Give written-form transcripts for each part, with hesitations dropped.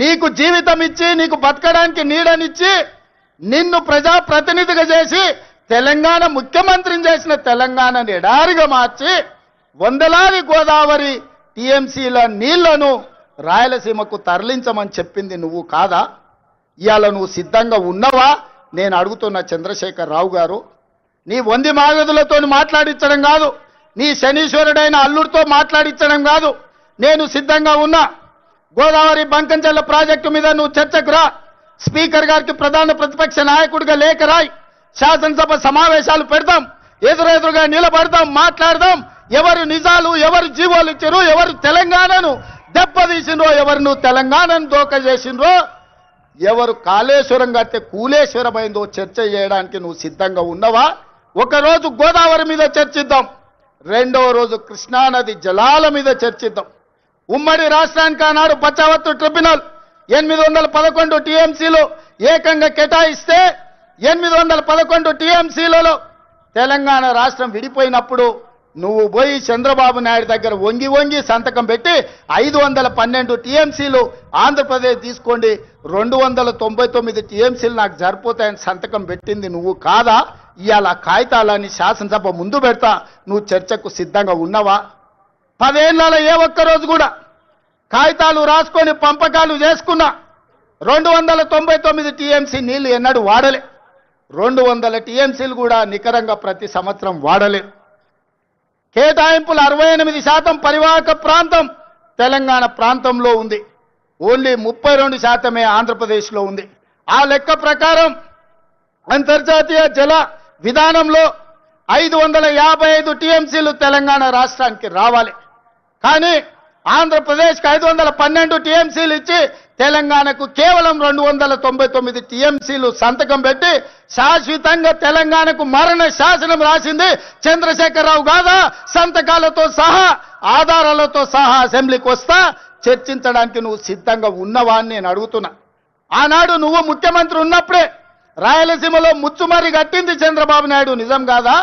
నీకు జీవితం ఇచ్చి నీకు బతకడానికి నీడనిచ్చి నిన్ను ప్రజాప్రతినిధిగా చేసి తెలంగాణ ముఖ్యమంత్రిని చేసిన తెలంగాణని ఎడారిగా మార్చి వందలాది గోదావరి టీఎంసీల నీళ్లను రాయలసీమకు తరలించమని చెప్పింది నువ్వు కాదా? ఇవాళ నువ్వు సిద్ధంగా ఉన్నవా? నేను అడుగుతున్న చంద్రశేఖర్ రావు గారు, నీ వంది మాగదులతో మాట్లాడించడం కాదు, నీ శనీశ్వరుడైన అల్లుడితో మాట్లాడించడం కాదు, నేను సిద్ధంగా ఉన్నా. గోదావరి బంకంచెల్ల ప్రాజెక్టు మీద నువ్వు చర్చకు రా, స్పీకర్ గారికి ప్రధాన ప్రతిపక్ష నాయకుడిగా లేఖ రాయి, శాసనసభ సమావేశాలు పెడతాం, ఎదురెదురుగా నిలబడతాం, మాట్లాడదాం. ఎవరు నిజాలు, ఎవరు జీవోలు ఇచ్చారు, ఎవరు తెలంగాణను దెబ్బతీసిండ్రో, ఎవరు నువ్వు తెలంగాణను దోక చేసిండ్రో, ఎవరు కాళేశ్వరం కడితే కూలేశ్వరమైందో చర్చ చేయడానికి నువ్వు సిద్ధంగా ఉన్నవా? ఒకరోజు గోదావరి మీద చర్చిద్దాం, రెండవ రోజు కృష్ణానది జలాల మీద చర్చిద్దాం. ఉమ్మడి రాష్ట్రానికి ఆనాడు బచావత్తు ట్రిబ్యునల్ 811 టీఎంసీలు ఏకంగా కేటాయిస్తే 811 టీఎంసీలలో తెలంగాణ రాష్ట్రం విడిపోయినప్పుడు నువ్వు పోయి చంద్రబాబు నాయుడు దగ్గర వంగి వంగి సంతకం పెట్టి 512 టీఎంసీలు ఆంధ్రప్రదేశ్ తీసుకోండి, 299 టీఎంసీలు నాకు సరిపోతాయని సంతకం పెట్టింది నువ్వు కాదా? ఇవాళ కాగితాలని శాసనసభ ముందు పెడతా, నువ్వు చర్చకు సిద్ధంగా ఉన్నవా? 10 ఏళ్లలో ఏ ఒక్కరోజు కూడా కాగితాలు రాసుకొని పంపకాలు చేసుకున్నా 299 టీఎంసీ నీళ్లు ఎన్నడూ వాడలే. 200 టీఎంసీలు కూడా నికరంగా ప్రతి సంవత్సరం వాడలే. కేటాయింపులు 68% పరివాహక ప్రాంతం తెలంగాణ ప్రాంతంలో ఉంది, ఓన్లీ 32% ఆంధ్రప్రదేశ్లో ఉంది. ఆ లెక్క ప్రకారం అంతర్జాతీయ జల విధానంలో 555 టీఎంసీలు తెలంగాణ రాష్ట్రానికి రావాలి. కానీ ఆంధ్రప్రదేశ్కి 512 టీఎంసీలు ఇచ్చి తెలంగాణకు కేవలం 299 టీఎంసీలు సంతకం పెట్టి శాశ్వతంగా తెలంగాణకు మరణ శాసనం రాసింది చంద్రశేఖరరావు కాదా? సంతకాలతో సహా ఆధారాలతో సహా అసెంబ్లీకి వస్తా, చర్చించడానికి నువ్వు సిద్ధంగా ఉన్నవా అని నేను అడుగుతున్నా. ఆనాడు నువ్వు ముఖ్యమంత్రి ఉన్నప్పుడే రాయలసీమలో ముచ్చుమరి కట్టింది చంద్రబాబు నాయుడు, నిజం కాదా?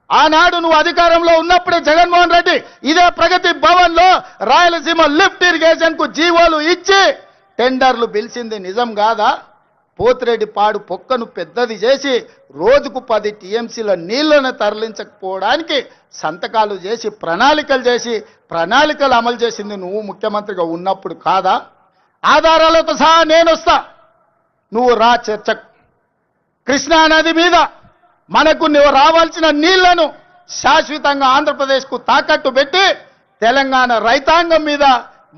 ఆనాడు నువ్వు అధికారంలో ఉన్నప్పుడే జగన్మోహన్ రెడ్డి ఇదే ప్రగతి భవన్ లో రాయలసీమ లిఫ్ట్ ఇరిగేషన్ కు జీవోలు ఇచ్చి టెండర్లు పిలిచింది, నిజం కాదా? పోతిరెడ్డి పాడు పొక్కను పెద్దది చేసి రోజుకు 10 టీఎంసీల నీళ్లను తరలించకపోవడానికి సంతకాలు చేసి ప్రణాళికలు అమలు చేసింది నువ్వు ముఖ్యమంత్రిగా ఉన్నప్పుడు కాదా? ఆధారాలతో సహా నేను వస్తా, నువ్వు రా చర్చకు. కృష్ణానది మీద మనకు నువ్వు రావాల్సిన నీళ్లను శాశ్వతంగా ఆంధ్రప్రదేశ్కు తాకట్టు పెట్టి తెలంగాణ రైతాంగం మీద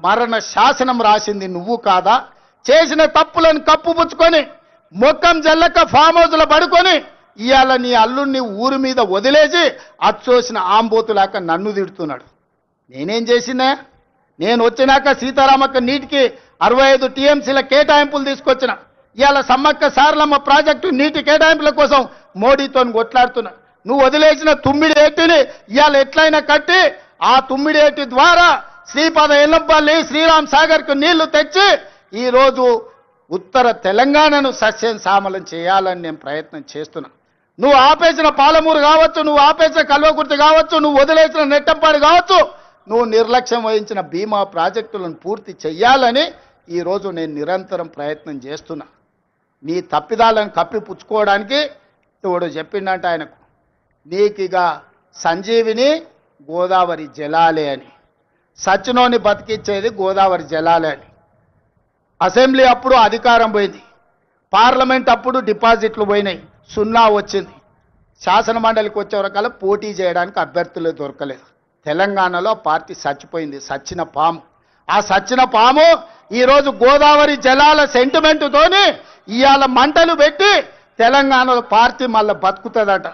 మరణ శాసనం రాసింది నువ్వు కాదా? చేసిన తప్పులను కప్పుపుచ్చుకొని మొక్కం జల్లక ఫామ్ హౌస్లో పడుకొని ఇవాళ నీ అల్లుడిని ఊరి మీద వదిలేసి అచ్చోసిన ఆంబోతులాక నన్ను తిడుతున్నాడు. నేనేం చేసినా? నేను వచ్చినాక సీతారామక్క నీటికి 65 టీఎంసీల కేటాయింపులు తీసుకొచ్చిన. ఇవాళ సమ్మక్క సారలమ్మ ప్రాజెక్టు నీటి కేటాయింపుల కోసం మోడీతో కొట్లాడుతున్నా. నువ్వు వదిలేసిన తుమ్మిడి ఏటిని ఇవాళ ఎట్లయినా కట్టి ఆ తుమ్మిడి ఏటి ద్వారా శ్రీపాద ఎల్లంపల్లి శ్రీరామ్ సాగర్ కు నీళ్లు తెచ్చి ఈ రోజు ఉత్తర తెలంగాణను సస్యం సామలం చేయాలని నేను ప్రయత్నం చేస్తున్నా. నువ్వు ఆపేసిన పాలమూరు కావచ్చు, నువ్వు ఆపేసిన కల్వకుర్తి కావచ్చు, నువ్వు వదిలేసిన నెట్టంపాడు కావచ్చు, నువ్వు నిర్లక్ష్యం వహించిన భీమా ప్రాజెక్టులను పూర్తి చెయ్యాలని ఈరోజు నేను నిరంతరం ప్రయత్నం చేస్తున్నా. నీ తప్పిదాలను కప్పిపుచ్చుకోవడానికి ఇతడు చెప్పిండంట ఆయనకు, నీకిగా సంజీవిని గోదావరి జలాలే అని, సచ్చినోని బతికిచ్చేది గోదావరి జలాలే అని. అసెంబ్లీ అప్పుడు అధికారం పోయింది, పార్లమెంట్ అప్పుడు డిపాజిట్లు పోయినాయి, 0 వచ్చింది. శాసన మండలికి వచ్చే వరకల్లా పోటీ చేయడానికి అభ్యర్థులు దొరకలేదు. తెలంగాణలో పార్టీ చచ్చిపోయింది, సచ్చిన పాము. ఆ సచ్చిన పాము ఈరోజు గోదావరి జలాల సెంటిమెంటుతోని ఇవాళ మంటలు పెట్టి తెలంగాణలో పార్టీ మళ్ళీ బతుకుతుందట.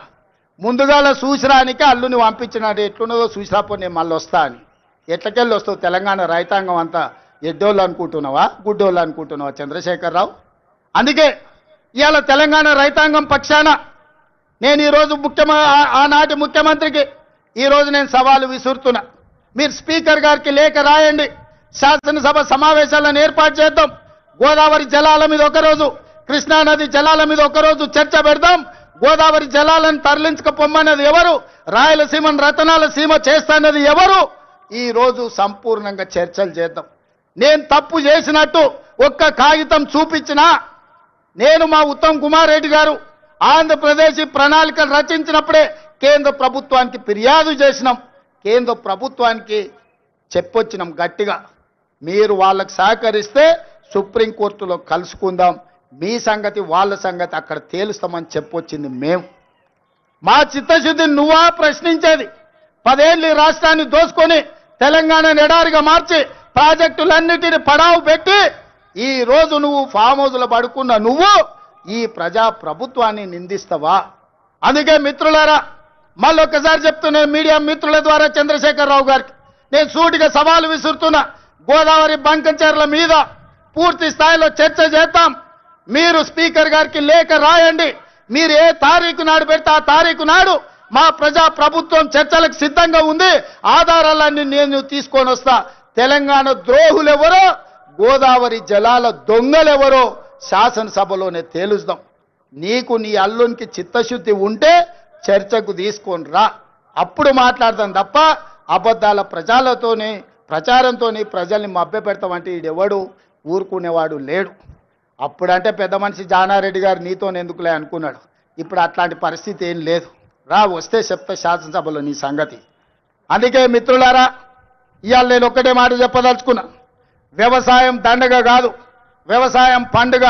ముందుగాల చూసిరానికి అల్లుని పంపించినట్టు ఎట్లున్నదో చూసిరాపో నేను మళ్ళీ వస్తా అని. ఎట్లకెళ్ళి వస్తావు? తెలంగాణ రైతాంగం అంతా ఎడ్డోళ్ళు అనుకుంటున్నావా, గుడ్డోళ్ళు అనుకుంటున్నావా చంద్రశేఖరరావు? అందుకే ఇవాళ తెలంగాణ రైతాంగం పక్షాన నేను ఈరోజు ఆనాటి ముఖ్యమంత్రికి ఈరోజు నేను సవాలు విసురుతున్నా. మీరు స్పీకర్ గారికి లేఖ రాయండి, శాసనసభ సమావేశాలను ఏర్పాటు చేద్దాం. గోదావరి జలాల మీద ఒకరోజు, కృష్ణానది జలాల మీద ఒకరోజు చర్చ పెడదాం. గోదావరి జలాలను తరలించకపోమన్నది ఎవరు? రాయలసీమను రతనాల సీమ చేస్తానది ఎవరు? ఈ రోజు సంపూర్ణంగా చర్చలు చేద్దాం. నేను తప్పు చేసినట్టు ఒక్క కాగితం చూపించినా, నేను మా ఉత్తమ్ కుమార్ రెడ్డి గారు ఆంధ్రప్రదేశ్ ప్రణాళికలు రచించినప్పుడే కేంద్ర ప్రభుత్వానికి ఫిర్యాదు చేసినాం, కేంద్ర ప్రభుత్వానికి చెప్పొచ్చినాం గట్టిగా, మీరు వాళ్ళకు సహకరిస్తే సుప్రీంకోర్టులో కలుసుకుందాం, మీ సంగతి వాళ్ళ సంగతి అక్కడ తేలుస్తామని చెప్పొచ్చింది మేము. మా చిత్తశుద్ధిని నువ్వా ప్రశ్నించేది? 10 ఏళ్ళు ఈ రాష్ట్రాన్ని దోసుకొని తెలంగాణ ఎడారిగా మార్చి ప్రాజెక్టులన్నిటిని పడావు పెట్టి ఈ రోజు నువ్వు ఫామ్ హౌస్లో పడుకున్న నువ్వు ఈ ప్రజా ప్రభుత్వాన్ని నిందిస్తావా? అందుకే మిత్రులారా, మళ్ళొక్కసారి చెప్తున్నా మీడియా మిత్రుల ద్వారా చంద్రశేఖరరావు గారికి నేను సూటిగా సవాలు విసురుతున్నా. గోదావరి బంకంచెర్ల మీద పూర్తి స్థాయిలో చర్చ చేద్దాం. మీరు స్పీకర్ గారికి లేఖ రాయండి. మీరు ఏ తారీఖు నాడు పెడితే ఆ తారీఖు నాడు మా ప్రజా ప్రభుత్వం చర్చలకు సిద్ధంగా ఉంది. ఆధారాలన్నీ నేను తీసుకొని వస్తా. తెలంగాణ ద్రోహులెవరో, గోదావరి జలాల దొంగలెవరో శాసనసభలోనే తేలుస్తాం. నీకు నీ అల్లునికి చిత్తశుద్ధి ఉంటే చర్చకు తీసుకొని రా, అప్పుడు మాట్లాడదాం తప్ప అబద్ధాల ప్రచారంతో ప్రజల్ని మభ్యపెడతామంటే ఈడెవడు ఊరుకునేవాడు లేడు. అప్పుడంటే పెద్ద మనిషి జానారెడ్డి గారు నీతోనెందుకులే అనుకున్నాడు. ఇప్పుడు అట్లాంటి పరిస్థితి ఏం లేదు. రా, వస్తే చెప్తా శాసనసభలో నీ సంగతి. అందుకే మిత్రులారా, ఇవాళ నేను ఒక్కటే మాట చెప్పదలుచుకున్నా. వ్యవసాయం దండగ కాదు, వ్యవసాయం పండుగ.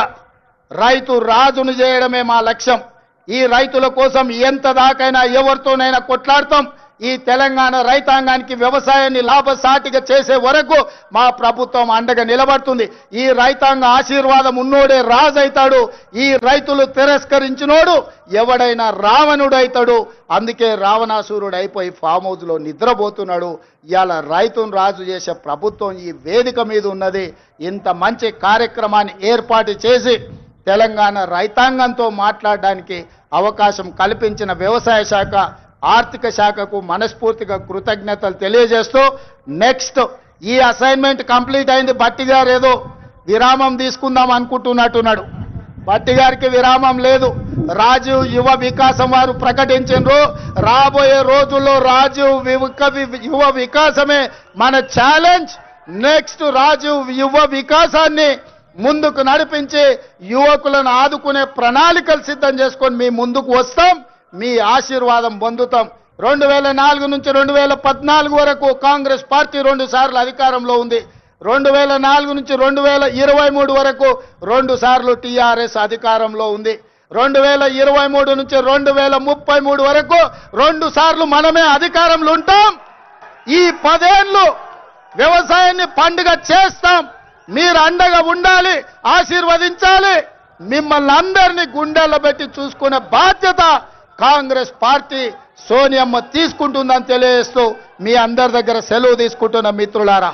రైతు రాజును చేయడమే మా లక్ష్యం. ఈ రైతుల కోసం ఎంత దాకైనా ఎవరితోనైనా కొట్లాడతాం. ఈ తెలంగాణ రైతాంగానికి వ్యవసాయాన్ని లాభసాటిగా చేసే వరకు మా ప్రభుత్వం అండగా నిలబడుతుంది. ఈ రైతాంగ ఆశీర్వాదం ఉన్నోడే రాజు అవుతాడు. ఈ రైతులు తిరస్కరించినోడు ఎవడైనా రావణుడు అవుతాడు. అందుకే రావణాసురుడు అయిపోయి ఫామ్ హౌస్లో నిద్రపోతున్నాడు. ఇవాళ రైతును రాజు చేసే ప్రభుత్వం ఈ వేదిక మీద ఉన్నది. ఇంత మంచి కార్యక్రమాన్ని ఏర్పాటు చేసి తెలంగాణ రైతాంగంతో మాట్లాడడానికి అవకాశం కల్పించిన వ్యవసాయ శాఖ, ఆర్థిక శాఖకు మనస్ఫూర్తిగా కృతజ్ఞతలు తెలియజేస్తూ, నెక్స్ట్ ఈ అసైన్మెంట్ కంప్లీట్ అయింది. బట్టి గారు ఏదో విరామం తీసుకుందాం అనుకుంటున్నట్టున్నాడు. బట్టి గారికి విరామం లేదు. రాజీవ్ యువ వికాసం వారు ప్రకటించారు. రాబోయే రోజుల్లో రాజీవ్ యువ వికాసమే మన ఛాలెంజ్. నెక్స్ట్ రాజీవ్ యువ వికాసాన్ని ముందుకు నడిపించి యువకులను ఆదుకునే ప్రణాళికలు సిద్ధం చేసుకొని మీ ముందుకు వస్తాం. మీ ఆశీర్వాదం పొందుతాం. 2004 నుంచి 2014 వరకు కాంగ్రెస్ పార్టీ 2 సార్లు అధికారంలో ఉంది. 2004 నుంచి 2023 వరకు 2 సార్లు టీఆర్ఎస్ అధికారంలో ఉంది. 2023 నుంచి 2033 వరకు 2 సార్లు మనమే అధికారంలో ఉంటాం. ఈ 10 ఏళ్ళు వ్యవసాయాన్ని పండుగ చేస్తాం. మీరు అండగా ఉండాలి, ఆశీర్వదించాలి. మిమ్మల్ని అందరినీ గుండెల్లో పెట్టి చూసుకునే బాధ్యత కాంగ్రెస్ పార్టీ సోనియమ్మ తీసుకుంటుందని తెలియజేస్తూ మీ అందరి దగ్గర సెలవు తీసుకుంటున్న మిత్రులారా.